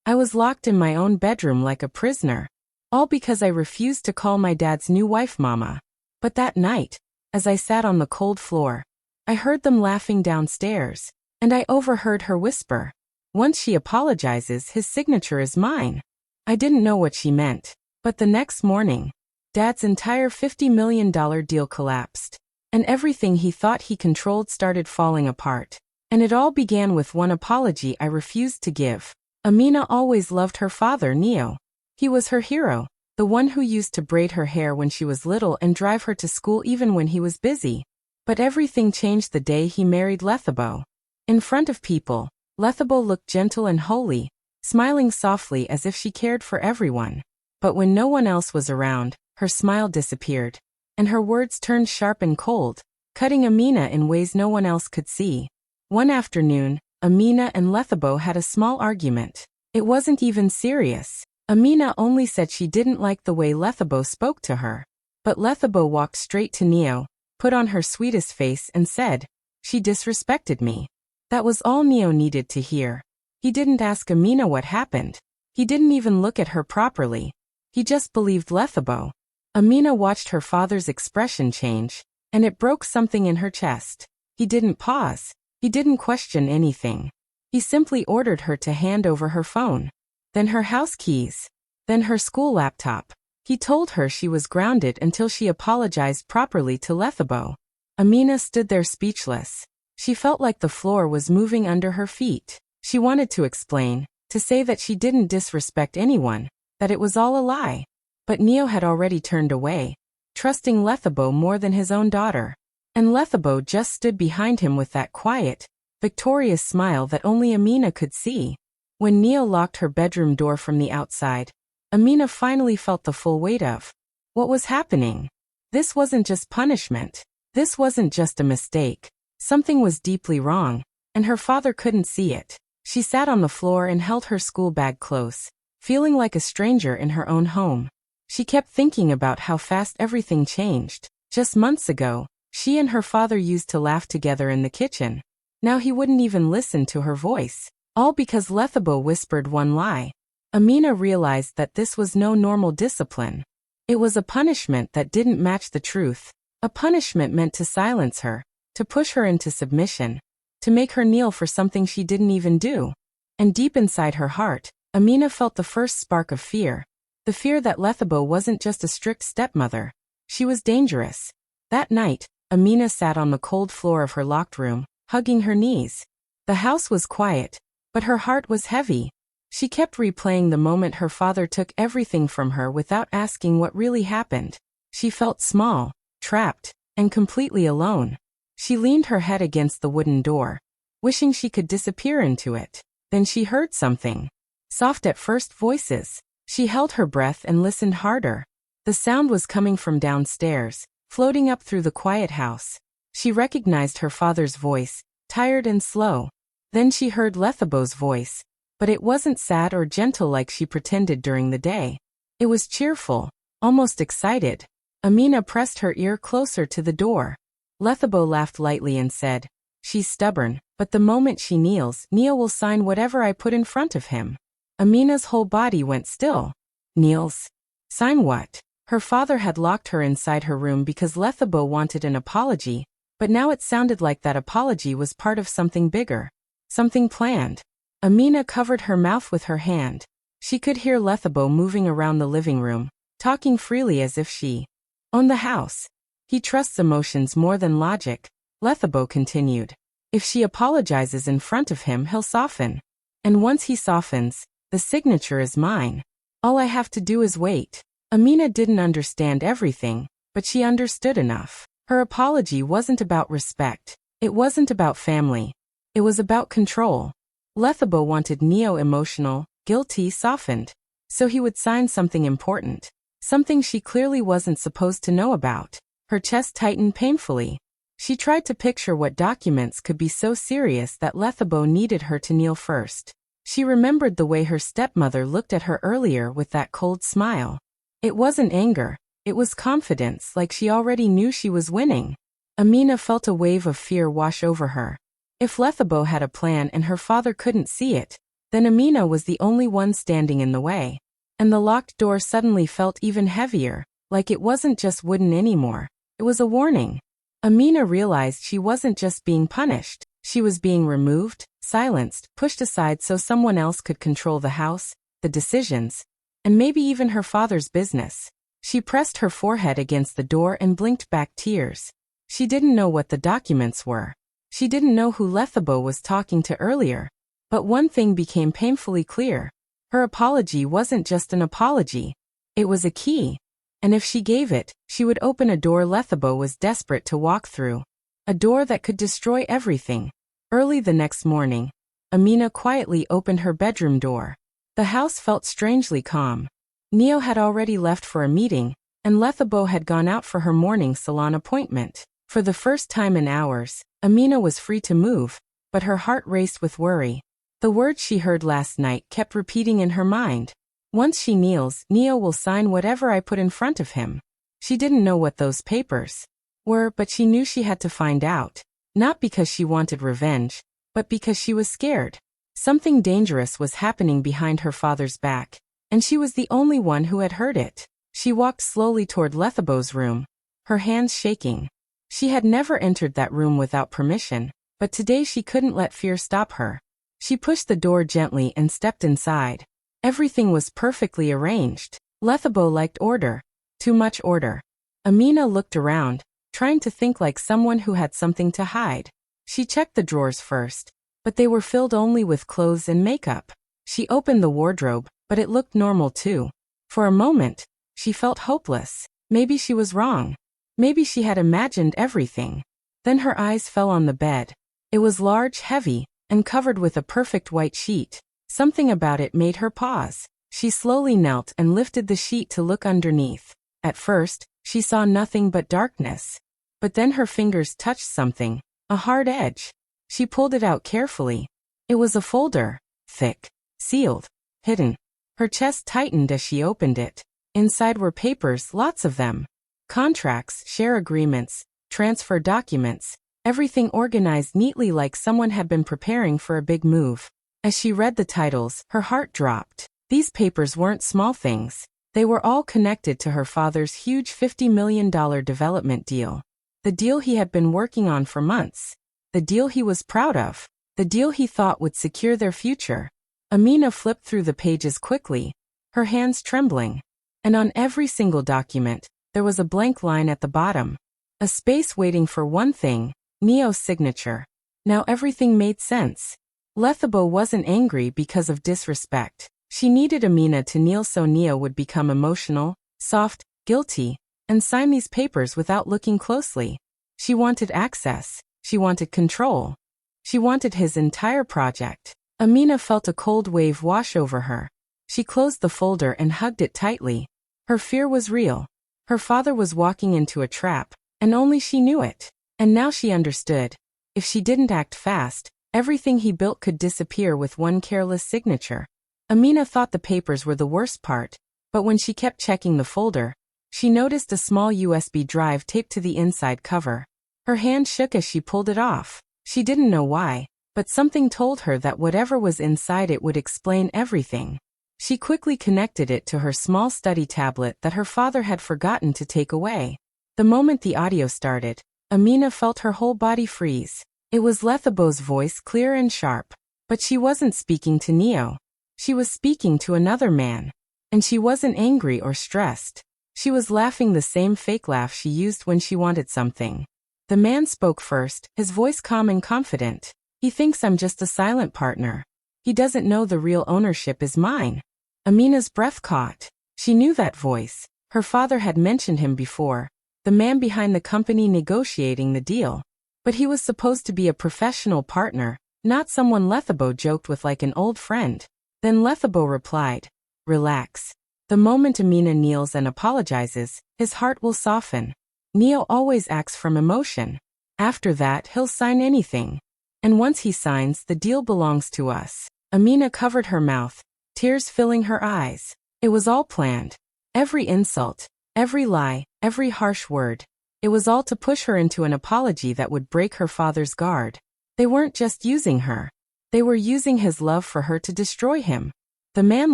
I was locked in my own bedroom like a prisoner. All because I refused to call my dad's new wife Mama. But that night, as I sat on the cold floor, I heard them laughing downstairs, and I overheard her whisper, "Once she apologizes, his signature is mine." I didn't know what she meant, but the next morning, Dad's entire $50 million deal collapsed, and everything he thought he controlled started falling apart. And it all began with one apology I refused to give. Amina always loved her father, Neo. He was her hero, the one who used to braid her hair when she was little and drive her to school even when he was busy. But everything changed the day he married Lethabo. In front of people, Lethabo looked gentle and holy, smiling softly as if she cared for everyone. But when no one else was around, her smile disappeared, and her words turned sharp and cold, cutting Amina in ways no one else could see. One afternoon, Amina and Lethabo had a small argument. It wasn't even serious. Amina only said she didn't like the way Lethabo spoke to her. But Lethabo walked straight to Neo, put on her sweetest face and said, "She disrespected me." That was all Neo needed to hear. He didn't ask Amina what happened. He didn't even look at her properly. He just believed Lethabo. Amina watched her father's expression change, and it broke something in her chest. He didn't pause. He didn't question anything. He simply ordered her to hand over her phone, then her house keys, then her school laptop. He told her she was grounded until she apologized properly to Lethabo. Amina stood there speechless. She felt like the floor was moving under her feet. She wanted to explain, to say that she didn't disrespect anyone, that it was all a lie. But Neo had already turned away, trusting Lethabo more than his own daughter. And Lethabo just stood behind him with that quiet, victorious smile that only Amina could see. When Neo locked her bedroom door from the outside, Amina finally felt the full weight of what was happening. This wasn't just punishment. This wasn't just a mistake. Something was deeply wrong, and her father couldn't see it. She sat on the floor and held her school bag close, feeling like a stranger in her own home. She kept thinking about how fast everything changed. Just months ago, she and her father used to laugh together in the kitchen. Now he wouldn't even listen to her voice. All because Lethabo whispered one lie. Amina realized that this was no normal discipline. It was a punishment that didn't match the truth. A punishment meant to silence her, to push her into submission, to make her kneel for something she didn't even do. And deep inside her heart, Amina felt the first spark of fear. The fear that Lethabo wasn't just a strict stepmother. She was dangerous. That night, Amina sat on the cold floor of her locked room, hugging her knees. The house was quiet, but her heart was heavy. She kept replaying the moment her father took everything from her without asking what really happened. She felt small, trapped, and completely alone. She leaned her head against the wooden door, wishing she could disappear into it. Then she heard something. Soft at first, voices. She held her breath and listened harder. The sound was coming from downstairs, floating up through the quiet house. She recognized her father's voice, tired and slow. Then she heard Lethabo's voice, but it wasn't sad or gentle like she pretended during the day. It was cheerful, almost excited. Amina pressed her ear closer to the door. Lethabo laughed lightly and said, "She's stubborn, but the moment she kneels, Neo will sign whatever I put in front of him." Amina's whole body went still. Kneels? Sign what? Her father had locked her inside her room because Lethabo wanted an apology, but now it sounded like that apology was part of something bigger. Something planned. Amina covered her mouth with her hand. She could hear Lethabo moving around the living room, talking freely as if she owned the house. "He trusts emotions more than logic," Lethabo continued. "If she apologizes in front of him, he'll soften. And once he softens, the signature is mine. All I have to do is wait." Amina didn't understand everything, but she understood enough. Her apology wasn't about respect. It wasn't about family. It was about control. Lethabo wanted Neo emotional, guilty, softened. So he would sign something important. Something she clearly wasn't supposed to know about. Her chest tightened painfully. She tried to picture what documents could be so serious that Lethabo needed her to kneel first. She remembered the way her stepmother looked at her earlier with that cold smile. It wasn't anger. It was confidence, like she already knew she was winning. Amina felt a wave of fear wash over her. If Lethabo had a plan and her father couldn't see it, Then Amina was the only one standing in the way. And the locked door suddenly felt even heavier, like it wasn't just wooden anymore. It was a warning. Amina realized she wasn't just being punished. She was being removed, silenced, pushed aside so someone else could control the house, the decisions, and maybe even her father's business. She pressed her forehead against the door and blinked back tears. She didn't know what the documents were. She didn't know who Lethabo was talking to earlier. But one thing became painfully clear. Her apology wasn't just an apology. It was a key. And if she gave it, she would open a door Lethabo was desperate to walk through. A door that could destroy everything. Early the next morning, Amina quietly opened her bedroom door. The house felt strangely calm. Neo had already left for a meeting, and Lethabo had gone out for her morning salon appointment. For the first time in hours, Amina was free to move, but her heart raced with worry. The words she heard last night kept repeating in her mind. Once she kneels, Neo will sign whatever I put in front of him. She didn't know what those papers were, but she knew she had to find out. Not because she wanted revenge, but because she was scared. Something dangerous was happening behind her father's back, and she was the only one who had heard it. She walked slowly toward Lethabo's room, her hands shaking. She had never entered that room without permission, but today she couldn't let fear stop her. She pushed the door gently and stepped inside. Everything was perfectly arranged. Lethabo liked order. Too much order. Amina looked around, trying to think like someone who had something to hide. She checked the drawers first, but they were filled only with clothes and makeup. She opened the wardrobe, but it looked normal too. For a moment, she felt hopeless. Maybe she was wrong. Maybe she had imagined everything. Then her eyes fell on the bed. It was large, heavy, and covered with a perfect white sheet. Something about it made her pause. She slowly knelt and lifted the sheet to look underneath. At first, she saw nothing but darkness. But then her fingers touched something, a hard edge. She pulled it out carefully. It was a folder, thick, sealed, hidden. Her chest tightened as she opened it. Inside were papers, lots of them. Contracts, share agreements, transfer documents, everything organized neatly like someone had been preparing for a big move. As she read the titles, her heart dropped. These papers weren't small things. They were all connected to her father's huge $50 million development deal. The deal he had been working on for months. The deal he was proud of. The deal he thought would secure their future. Amina flipped through the pages quickly, her hands trembling. And on every single document, there was a blank line at the bottom. A space waiting for one thing, Neo's signature. Now everything made sense. Lethabo wasn't angry because of disrespect. She needed Amina to kneel so Neo would become emotional, soft, guilty, and sign these papers without looking closely. She wanted access. She wanted control. She wanted his entire project. Amina felt a cold wave wash over her. She closed the folder and hugged it tightly. Her fear was real. Her father was walking into a trap, and only she knew it. And now she understood. If she didn't act fast, everything he built could disappear with one careless signature. Amina thought the papers were the worst part, but when she kept checking the folder, she noticed a small USB drive taped to the inside cover. Her hand shook as she pulled it off. She didn't know why, but something told her that whatever was inside it would explain everything. She quickly connected it to her small study tablet that her father had forgotten to take away. The moment the audio started, Amina felt her whole body freeze. It was Lethabo's voice, clear and sharp. But she wasn't speaking to Neo. She was speaking to another man. And she wasn't angry or stressed. She was laughing the same fake laugh she used when she wanted something. The man spoke first, his voice calm and confident. He thinks I'm just a silent partner. He doesn't know the real ownership is mine. Amina's breath caught. She knew that voice. Her father had mentioned him before. The man behind the company negotiating the deal. But he was supposed to be a professional partner, not someone Lethabo joked with like an old friend. Then Lethabo replied, "Relax. The moment Amina kneels and apologizes, his heart will soften. Neo always acts from emotion. After that, he'll sign anything. And once he signs, the deal belongs to us." Amina covered her mouth, tears filling her eyes. It was all planned. Every insult, every lie, every harsh word. It was all to push her into an apology that would break her father's guard. They weren't just using her. They were using his love for her to destroy him. The man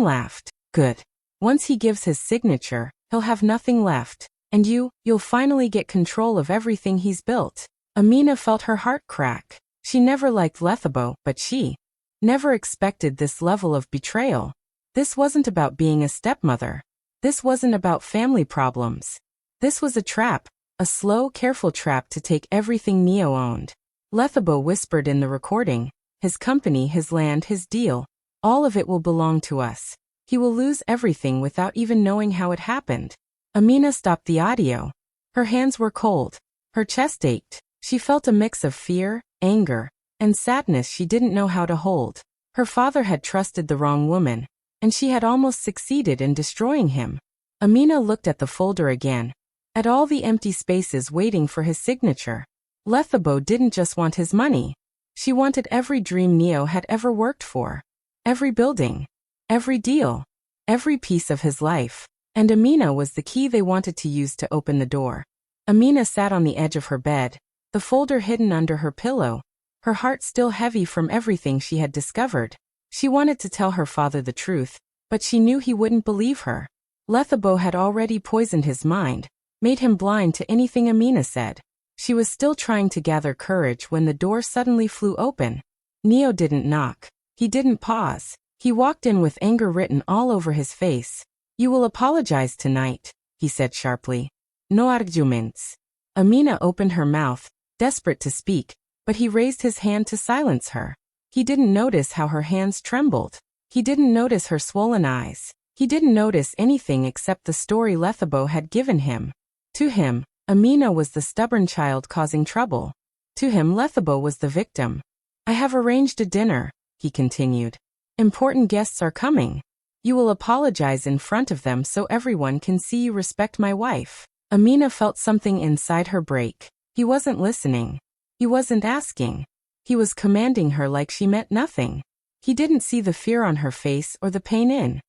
laughed. Good. Once he gives his signature, he'll have nothing left. And you'll finally get control of everything he's built. Amina felt her heart crack. She never liked Lethabo, but she never expected this level of betrayal. This wasn't about being a stepmother. This wasn't about family problems. This was a trap, a slow, careful trap to take everything Neo owned. Lethabo whispered in the recording, his company, his land, his deal, all of it will belong to us. He will lose everything without even knowing how it happened. Amina stopped the audio. Her hands were cold. Her chest ached. She felt a mix of fear, anger, and sadness she didn't know how to hold. Her father had trusted the wrong woman, and she had almost succeeded in destroying him. Amina looked at the folder again, at all the empty spaces waiting for his signature. Lethabo didn't just want his money. She wanted every dream Neo had ever worked for. Every building. Every deal. Every piece of his life. And Amina was the key they wanted to use to open the door. Amina sat on the edge of her bed, the folder hidden under her pillow, her heart still heavy from everything she had discovered. She wanted to tell her father the truth, but she knew he wouldn't believe her. Lethabo had already poisoned his mind, made him blind to anything Amina said. She was still trying to gather courage when the door suddenly flew open. Neo didn't knock. He didn't pause. He walked in with anger written all over his face. You will apologize tonight, he said sharply. No arguments. Amina opened her mouth, desperate to speak, but he raised his hand to silence her. He didn't notice how her hands trembled. He didn't notice her swollen eyes. He didn't notice anything except the story Lethabo had given him. To him, Amina was the stubborn child causing trouble. To him, Lethabo was the victim. I have arranged a dinner, he continued. Important guests are coming. You will apologize in front of them so everyone can see you respect my wife. Amina felt something inside her break. He wasn't listening. He wasn't asking. He was commanding her like she meant nothing. He didn't see the fear on her face or the pain in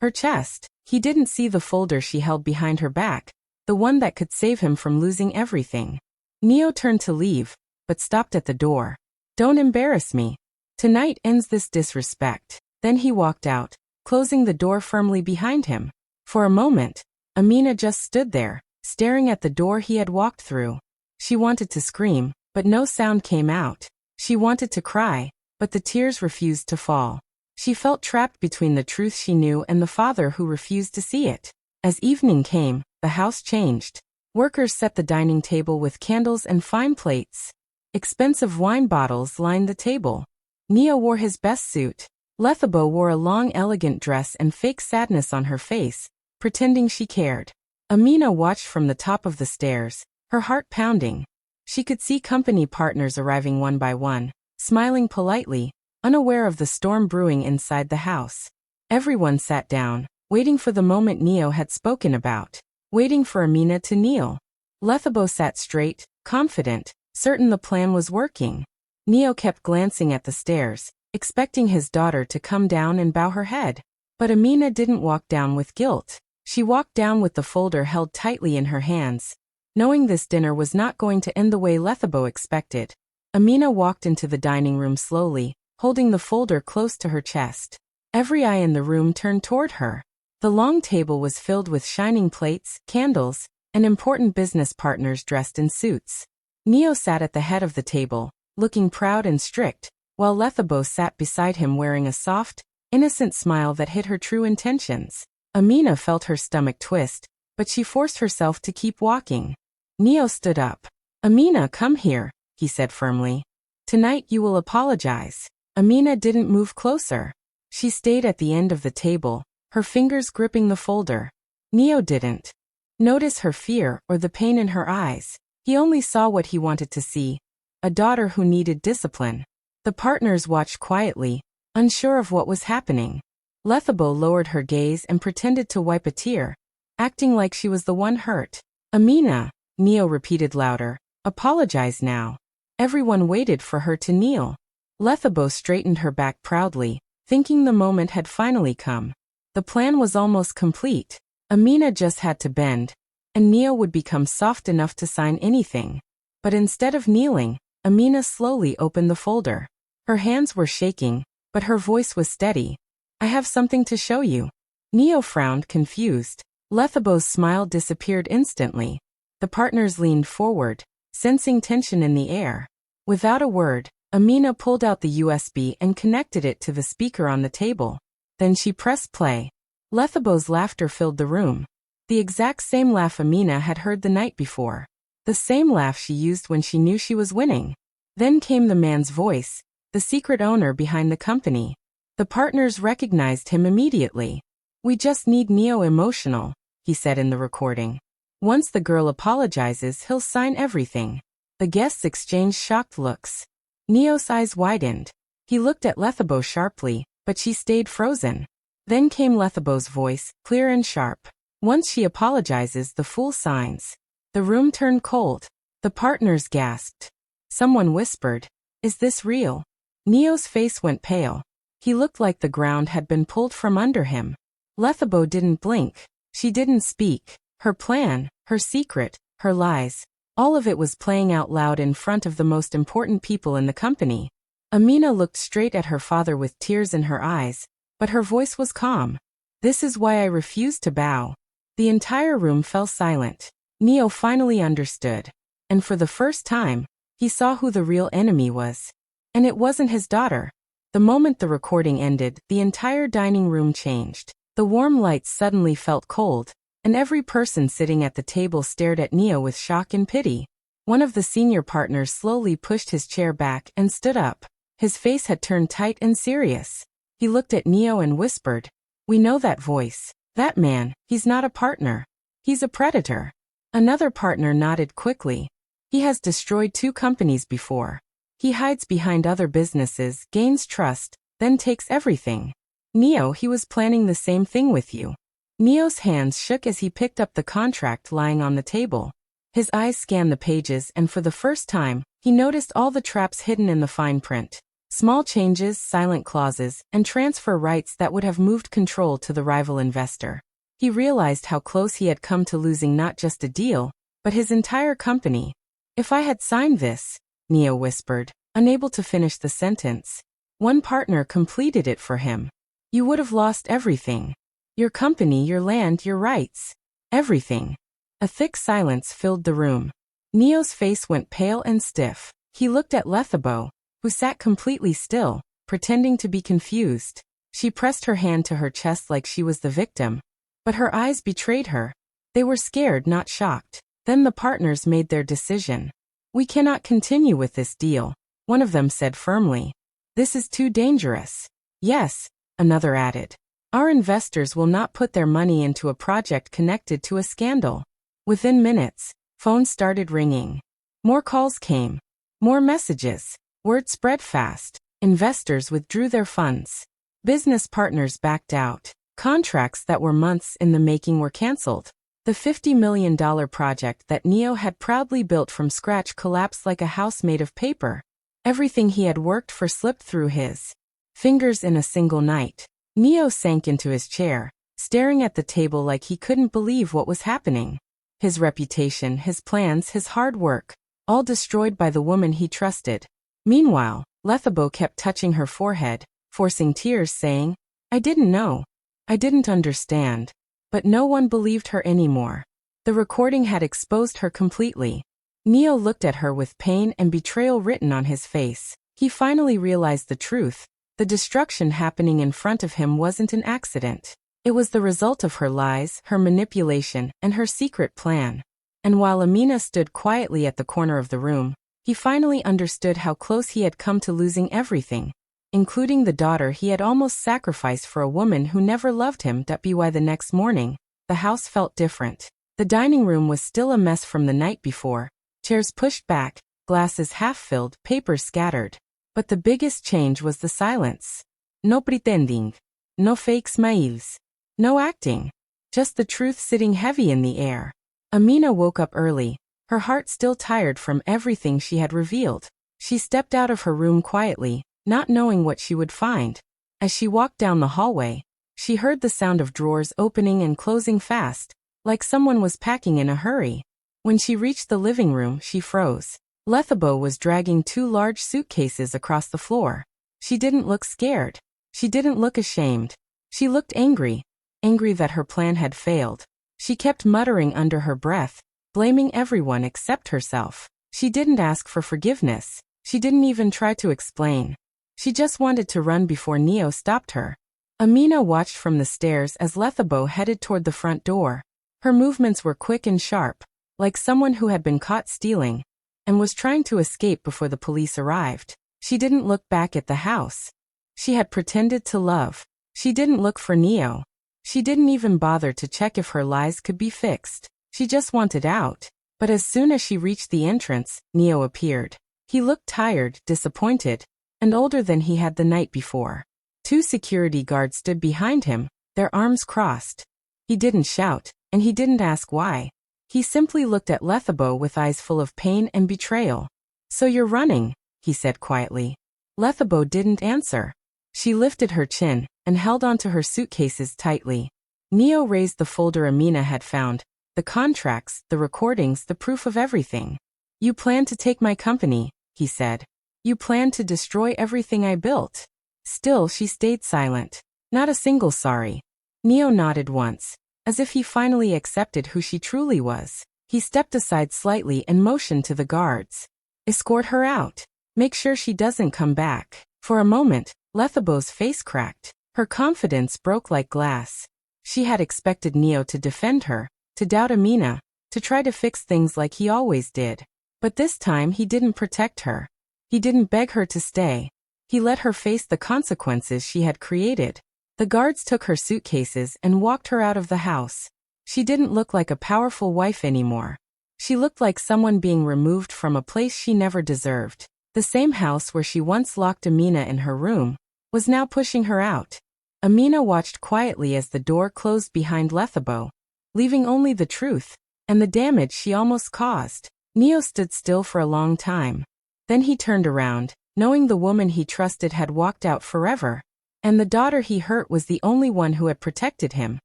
her chest. He didn't see the folder she held behind her back, the one that could save him from losing everything. Neo turned to leave, but stopped at the door. Don't embarrass me. Tonight ends this disrespect. Then he walked out, closing the door firmly behind him. For a moment, Amina just stood there, staring at the door he had walked through. She wanted to scream, but no sound came out. She wanted to cry, but the tears refused to fall. She felt trapped between the truth she knew and the father who refused to see it. As evening came, the house changed. Workers set the dining table with candles and fine plates. Expensive wine bottles lined the table. Neo wore his best suit. Lethabo wore a long elegant dress and fake sadness on her face, pretending she cared. Amina watched from the top of the stairs, her heart pounding. She could see company partners arriving one by one, smiling politely, unaware of the storm brewing inside the house. Everyone sat down, waiting for the moment Neo had spoken about, waiting for Amina to kneel. Lethabo sat straight, confident, certain the plan was working. Neo kept glancing at the stairs, expecting his daughter to come down and bow her head. But Amina didn't walk down with guilt. She walked down with the folder held tightly in her hands. Knowing this dinner was not going to end the way Lethabo expected, Amina walked into the dining room slowly, holding the folder close to her chest. Every eye in the room turned toward her. The long table was filled with shining plates, candles, and important business partners dressed in suits. Neo sat at the head of the table, looking proud and strict, while Lethabo sat beside him wearing a soft, innocent smile that hid her true intentions. Amina felt her stomach twist, but she forced herself to keep walking. Neo stood up. Amina, come here, he said firmly. Tonight you will apologize. Amina didn't move closer. She stayed at the end of the table, her fingers gripping the folder. Neo didn't notice her fear or the pain in her eyes. He only saw what he wanted to see, a daughter who needed discipline. The partners watched quietly, unsure of what was happening. Lethabo lowered her gaze and pretended to wipe a tear, acting like she was the one hurt. Amina, Neo repeated louder, apologize now. Everyone waited for her to kneel. Lethabo straightened her back proudly, thinking the moment had finally come. The plan was almost complete. Amina just had to bend, and Neo would become soft enough to sign anything. But instead of kneeling, Amina slowly opened the folder. Her hands were shaking, but her voice was steady. I have something to show you. Neo frowned, confused. Lethabo's smile disappeared instantly. The partners leaned forward, sensing tension in the air. Without a word, Amina pulled out the USB and connected it to the speaker on the table. Then she pressed play. Lethabo's laughter filled the room. The exact same laugh Amina had heard the night before. The same laugh she used when she knew she was winning. Then came the man's voice, the secret owner behind the company. The partners recognized him immediately. We just need Neo emotional, he said in the recording. Once the girl apologizes, he'll sign everything. The guests exchanged shocked looks. Neo's eyes widened. He looked at Lethabo sharply, but she stayed frozen. Then came Lethabo's voice, clear and sharp. Once she apologizes, the fool signs. The room turned cold. The partners gasped. Someone whispered, "Is this real?" Neo's face went pale. He looked like the ground had been pulled from under him. Lethabo didn't blink. She didn't speak. Her plan, her secret, her lies, all of it was playing out loud in front of the most important people in the company. Amina looked straight at her father with tears in her eyes, but her voice was calm. This is why I refused to bow. The entire room fell silent. Neo finally understood. And for the first time, he saw who the real enemy was. And it wasn't his daughter. The moment the recording ended, the entire dining room changed. The warm lights suddenly felt cold, and every person sitting at the table stared at Neo with shock and pity. One of the senior partners slowly pushed his chair back and stood up. His face had turned tight and serious. He looked at Neo and whispered, "We know that voice. That man, he's not a partner. He's a predator." Another partner nodded quickly. "He has destroyed 2 companies before. He hides behind other businesses, gains trust, then takes everything. Neo, he was planning the same thing with you." Neo's hands shook as he picked up the contract lying on the table. His eyes scanned the pages, and for the first time, he noticed all the traps hidden in the fine print. Small changes, silent clauses, and transfer rights that would have moved control to the rival investor. He realized how close he had come to losing not just a deal, but his entire company. "If I had signed this," Neo whispered, unable to finish the sentence. "One partner completed it for him. You would have lost everything. Your company, your land, your rights. Everything." A thick silence filled the room. Neo's face went pale and stiff. He looked at Lethabo, who sat completely still, pretending to be confused. She pressed her hand to her chest like she was the victim. But her eyes betrayed her. They were scared, not shocked. Then the partners made their decision. "We cannot continue with this deal," one of them said firmly. "This is too dangerous." "Yes," another added. "Our investors will not put their money into a project connected to a scandal." Within minutes, phones started ringing. More calls came. More messages. Word spread fast. Investors withdrew their funds. Business partners backed out. Contracts that were months in the making were canceled. The $50 million project that Neo had proudly built from scratch collapsed like a house made of paper. Everything he had worked for slipped through his fingers in a single night. Neo sank into his chair, staring at the table like he couldn't believe what was happening. His reputation, his plans, his hard work, all destroyed by the woman he trusted. Meanwhile, Lethabo kept touching her forehead, forcing tears, saying, "I didn't know. I didn't understand." But no one believed her anymore. The recording had exposed her completely. Neo looked at her with pain and betrayal written on his face. He finally realized the truth. The destruction happening in front of him wasn't an accident. It was the result of her lies, her manipulation, and her secret plan. And while Amina stood quietly at the corner of the room, he finally understood how close he had come to losing everything, including the daughter he had almost sacrificed for a woman who never loved him. By the next morning, the house felt different. The dining room was still a mess from the night before, chairs pushed back, glasses half-filled, papers scattered. But the biggest change was the silence. No pretending. No fake smiles. No acting. Just the truth sitting heavy in the air. Amina woke up early, her heart still tired from everything she had revealed. She stepped out of her room quietly, not knowing what she would find. As she walked down the hallway, she heard the sound of drawers opening and closing fast, like someone was packing in a hurry. When she reached the living room, she froze. Lethabo was dragging 2 large suitcases across the floor. She didn't look scared. She didn't look ashamed. She looked angry. Angry that her plan had failed. She kept muttering under her breath, blaming everyone except herself. She didn't ask for forgiveness. She didn't even try to explain. She just wanted to run before Neo stopped her. Amina watched from the stairs as Lethabo headed toward the front door. Her movements were quick and sharp, like someone who had been caught stealing and was trying to escape before the police arrived. She didn't look back at the house she had pretended to love. She didn't look for Neo. She didn't even bother to check if her lies could be fixed. She just wanted out. But as soon as she reached the entrance, Neo appeared. He looked tired, disappointed, and older than he had the night before. 2 security guards stood behind him, their arms crossed. He didn't shout, and he didn't ask why. He simply looked at Lethabo with eyes full of pain and betrayal. "So you're running," he said quietly. Lethabo didn't answer. She lifted her chin and held onto her suitcases tightly. Neo raised the folder Amina had found, the contracts, the recordings, the proof of everything. "You plan to take my company," he said. "You plan to destroy everything I built." Still, she stayed silent. Not a single sorry. Neo nodded once, as if he finally accepted who she truly was. He stepped aside slightly and motioned to the guards. "Escort her out. Make sure she doesn't come back." For a moment, Lethabo's face cracked. Her confidence broke like glass. She had expected Neo to defend her, to doubt Amina, to try to fix things like he always did. But this time he didn't protect her. He didn't beg her to stay. He let her face the consequences she had created. The guards took her suitcases and walked her out of the house. She didn't look like a powerful wife anymore. She looked like someone being removed from a place she never deserved. The same house where she once locked Amina in her room was now pushing her out. Amina watched quietly as the door closed behind Lethabo, leaving only the truth and the damage she almost caused. Neo stood still for a long time. Then he turned around, knowing the woman he trusted had walked out forever, and the daughter he hurt was the only one who had protected him.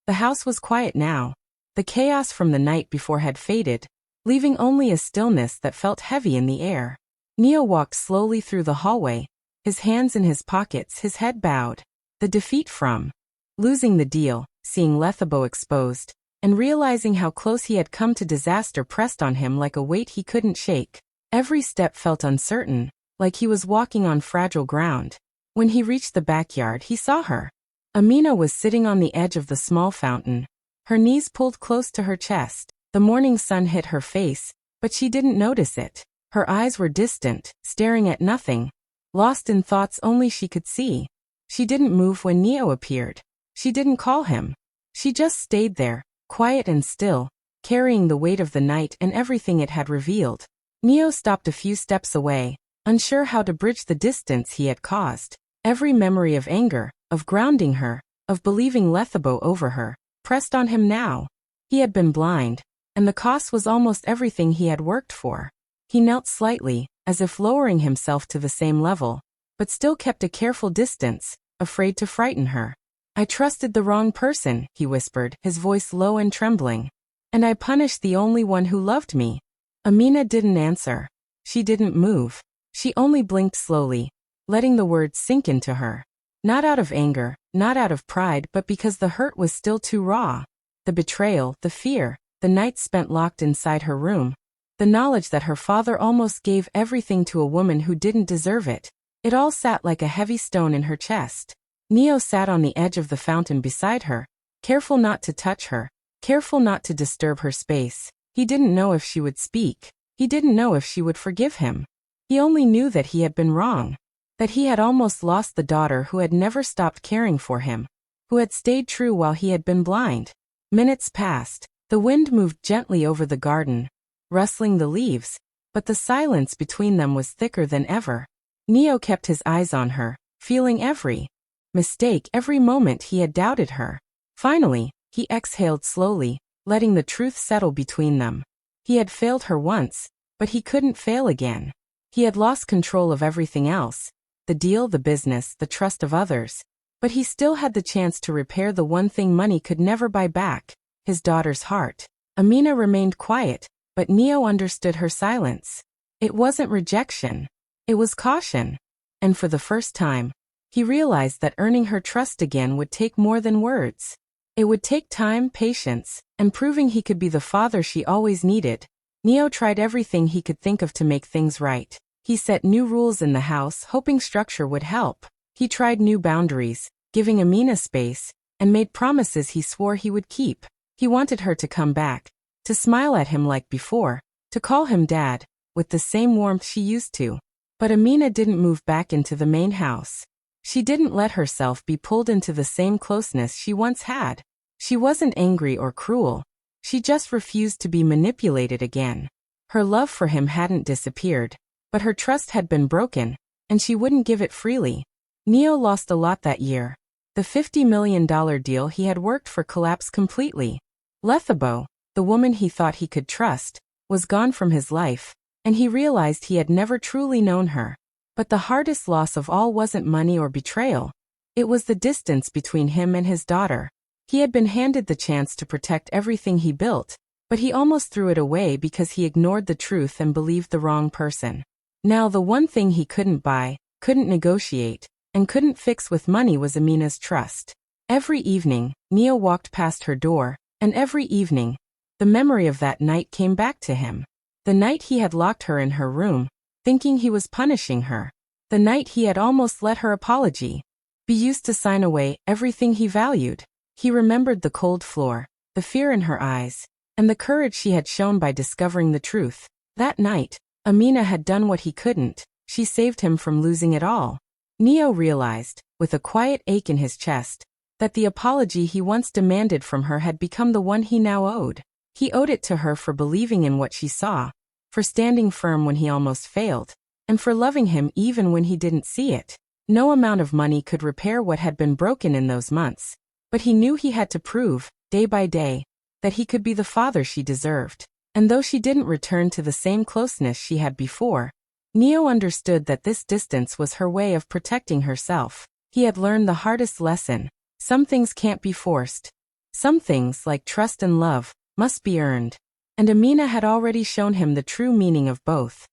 The house was quiet now. The chaos from the night before had faded, leaving only a stillness that felt heavy in the air. Neo walked slowly through the hallway, his hands in his pockets, his head bowed. The defeat from losing the deal, seeing Lethabo exposed, and realizing how close he had come to disaster pressed on him like a weight he couldn't shake. Every step felt uncertain, like he was walking on fragile ground. When he reached the backyard, he saw her. Amina was sitting on the edge of the small fountain, her knees pulled close to her chest. The morning sun hit her face, but she didn't notice it. Her eyes were distant, staring at nothing, lost in thoughts only she could see. She didn't move when Neo appeared. She didn't call him. She just stayed there, quiet and still, carrying the weight of the night and everything it had revealed. Neo stopped a few steps away, unsure how to bridge the distance he had caused. Every memory of anger, of grounding her, of believing Lethabo over her, pressed on him now. He had been blind, and the cost was almost everything he had worked for. He knelt slightly, as if lowering himself to the same level, but still kept a careful distance, afraid to frighten her. "I trusted the wrong person," he whispered, his voice low and trembling. "And I punished the only one who loved me." Amina didn't answer. She didn't move. She only blinked slowly, letting the words sink into her. Not out of anger, not out of pride, but because the hurt was still too raw. The betrayal, the fear, the nights spent locked inside her room. The knowledge that her father almost gave everything to a woman who didn't deserve it. It all sat like a heavy stone in her chest. Neo sat on the edge of the fountain beside her, careful not to touch her, careful not to disturb her space. He didn't know if she would speak. He didn't know if she would forgive him. He only knew that he had been wrong, that he had almost lost the daughter who had never stopped caring for him, who had stayed true while he had been blind. Minutes passed. The wind moved gently over the garden, rustling the leaves, but the silence between them was thicker than ever. Neo kept his eyes on her, feeling every mistake, every moment he had doubted her. Finally, he exhaled slowly, letting the truth settle between them. He had failed her once, but he couldn't fail again. He had lost control of everything else, the deal, the business, the trust of others, but he still had the chance to repair the one thing money could never buy back, his daughter's heart. Amina remained quiet, but Neo understood her silence. It wasn't rejection. It was caution. and for the first time, he realized that earning her trust again would take more than words. It would take time, patience, and proving he could be the father she always needed. Neo tried everything he could think of to make things right. He set new rules in the house, hoping structure would help. He tried new boundaries, giving Amina space, and made promises he swore he would keep. He wanted her to come back, to smile at him like before, to call him dad, with the same warmth she used to. But Amina didn't move back into the main house. She didn't let herself be pulled into the same closeness she once had. She wasn't angry or cruel. She just refused to be manipulated again. Her love for him hadn't disappeared, but her trust had been broken, and she wouldn't give it freely. Neo lost a lot that year. The $50 million deal he had worked for collapsed completely. Lethabo, the woman he thought he could trust, was gone from his life, and he realized he had never truly known her. But the hardest loss of all wasn't money or betrayal. It was the distance between him and his daughter. He had been handed the chance to protect everything he built, but he almost threw it away because he ignored the truth and believed the wrong person. Now the one thing he couldn't buy, couldn't negotiate, and couldn't fix with money was Amina's trust. Every evening, Neo walked past her door, and every evening, the memory of that night came back to him. The night he had locked her in her room, thinking he was punishing her. The night he had almost let her apology be used to sign away everything he valued. He remembered the cold floor, the fear in her eyes, and the courage she had shown by discovering the truth. That night, Amina had done what he couldn't. She saved him from losing it all. Neo realized, with a quiet ache in his chest, that the apology he once demanded from her had become the one he now owed. He owed it to her for believing in what she saw, for standing firm when he almost failed, and for loving him even when he didn't see it. No amount of money could repair what had been broken in those months, but he knew he had to prove, day by day, that he could be the father she deserved. And though she didn't return to the same closeness she had before, Neo understood that this distance was her way of protecting herself. He had learned the hardest lesson. Some things can't be forced. Some things, like trust and love, must be earned. And Amina had already shown him the true meaning of both.